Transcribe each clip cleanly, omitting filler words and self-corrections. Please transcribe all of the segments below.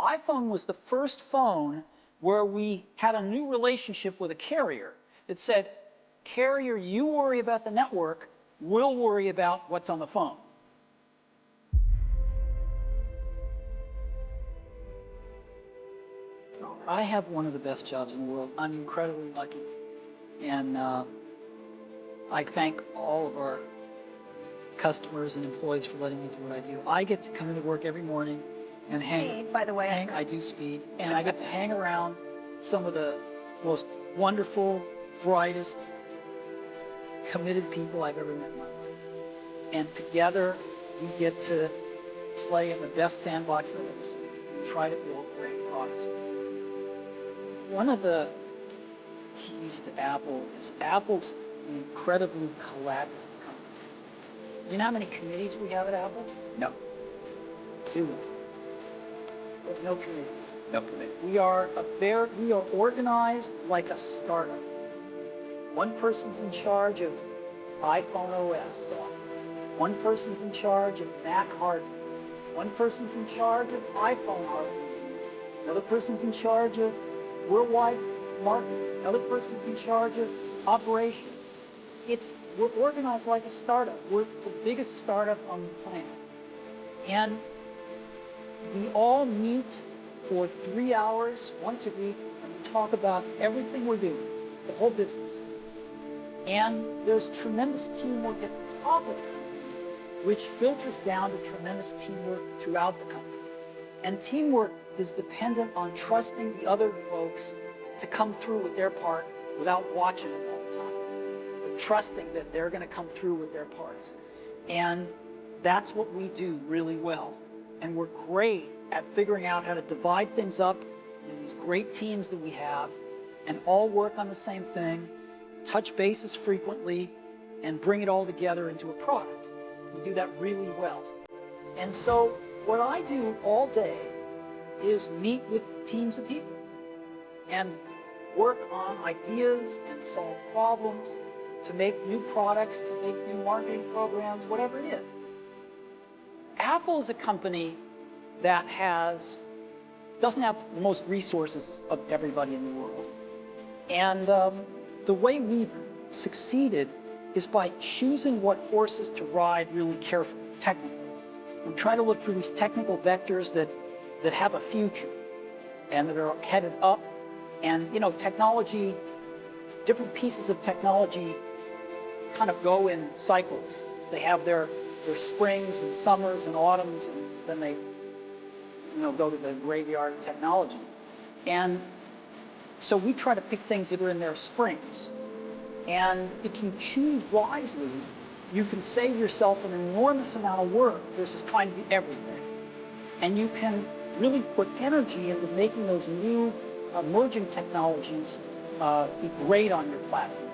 iPhone was the first phone where we had a new relationship with a carrier that said, carrier, you worry about the network, we'll worry about what's on the phone. I have one of the best jobs in the world. I'm incredibly lucky. And I thank all of our customers and employees for letting me do what I do. I get to come into work every morning and hang. By the way. I do speed. And I get to hang around some of the most wonderful, brightest, committed people I've ever met in my life. And together, we get to play in the best sandbox I've ever seen and try to build great products. One of the keys to Apple is Apple's an incredibly collaborative company. You know how many committees we have at Apple? No. 2. But no committees. No committee. We are organized like a startup. One person's in charge of iPhone OS software. One person's in charge of Mac hardware. One person's in charge of iPhone hardware. Another person's in charge of worldwide marketing. Another person's in charge of operations. We're organized like a startup. We're the biggest startup on the planet. And we all meet for 3 hours once a week and we talk about everything we're doing, the whole business. And there's tremendous teamwork at the top of the company, which filters down to tremendous teamwork throughout the company. And teamwork is dependent on trusting the other folks to come through with their part without watching them all the time, but trusting that they're going to come through with their parts. And that's what we do really well. And we're great at figuring out how to divide things up in these great teams that we have and all work on the same thing, touch bases frequently, and bring it all together into a product. We do that really well. And so what I do all day is meet with teams of people and work on ideas and solve problems to make new products, to make new marketing programs, whatever it is. Apple is a company that doesn't have the most resources of everybody in the world. And the way we've succeeded is by choosing what horses to ride really carefully, technically. We try to look for these technical vectors that have a future and that are headed up. And, you know, technology, different pieces of technology kind of go in cycles. They have their springs and summers and autumns, and then they, you know, go to the graveyard of technology. And so we try to pick things that are in their springs. And if you choose wisely, you can save yourself an enormous amount of work versus trying to do everything. And you can really put energy into making those new emerging technologies be great on your platform,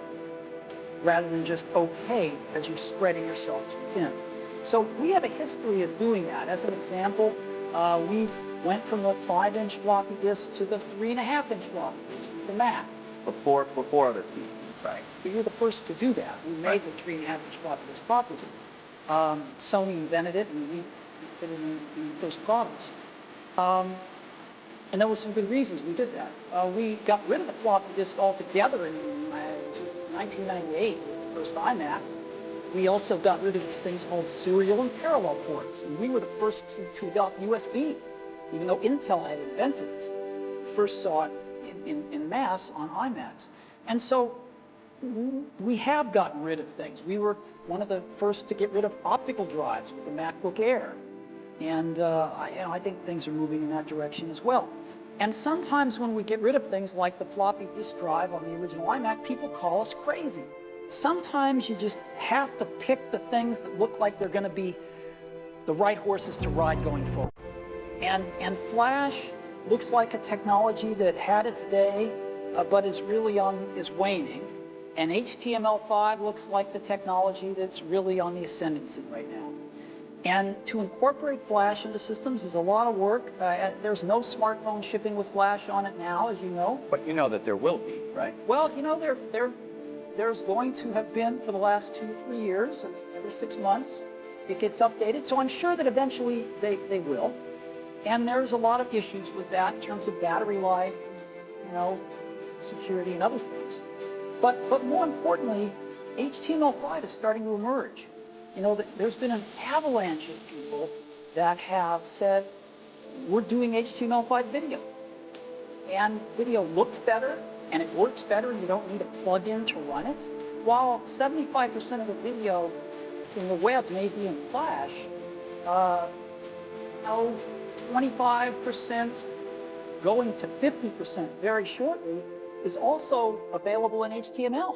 rather than just okay as you're spreading yourself too thin. So we have a history of doing that. As an example, we went from the 5-inch floppy disk to the 3.5-inch floppy disk, the Mac. Before other people, right? We were the first to do that. We made the 3.5-inch floppy disk properly. Sony invented it, and we put it in the first products. And there were some good reasons we did that. We got rid of the floppy disk altogether in 1998 with the first iMac. We also got rid of these things called serial and parallel ports. And we were the first to adopt USB, even though Intel had invented it. We first saw it in mass on iMacs. And so we have gotten rid of things. We were one of the first to get rid of optical drives with the MacBook Air. And I think things are moving in that direction as well. And sometimes when we get rid of things like the floppy disk drive on the original iMac, people call us crazy. Sometimes you just have to pick the things that look like they're going to be the right horses to ride going forward. And Flash looks like a technology that had its day, but is waning. And HTML5 looks like the technology that's really on the ascendancy right now. And to incorporate Flash into systems is a lot of work. There's no smartphone shipping with Flash on it now, as you know. But you know that there will be, right? Well, you know, there's going to have been for the last 2-3 years, every 6 months, it gets updated. So I'm sure that eventually they will. And there's a lot of issues with that in terms of battery life, you know, security and other things. But more importantly, HTML5 is starting to emerge. You know, there's been an avalanche of people that have said, we're doing HTML5 video. And video looks better, and it works better, and you don't need a plug-in to run it. While 75% of the video in the web may be in Flash, 25% going to 50% very shortly is also available in HTML.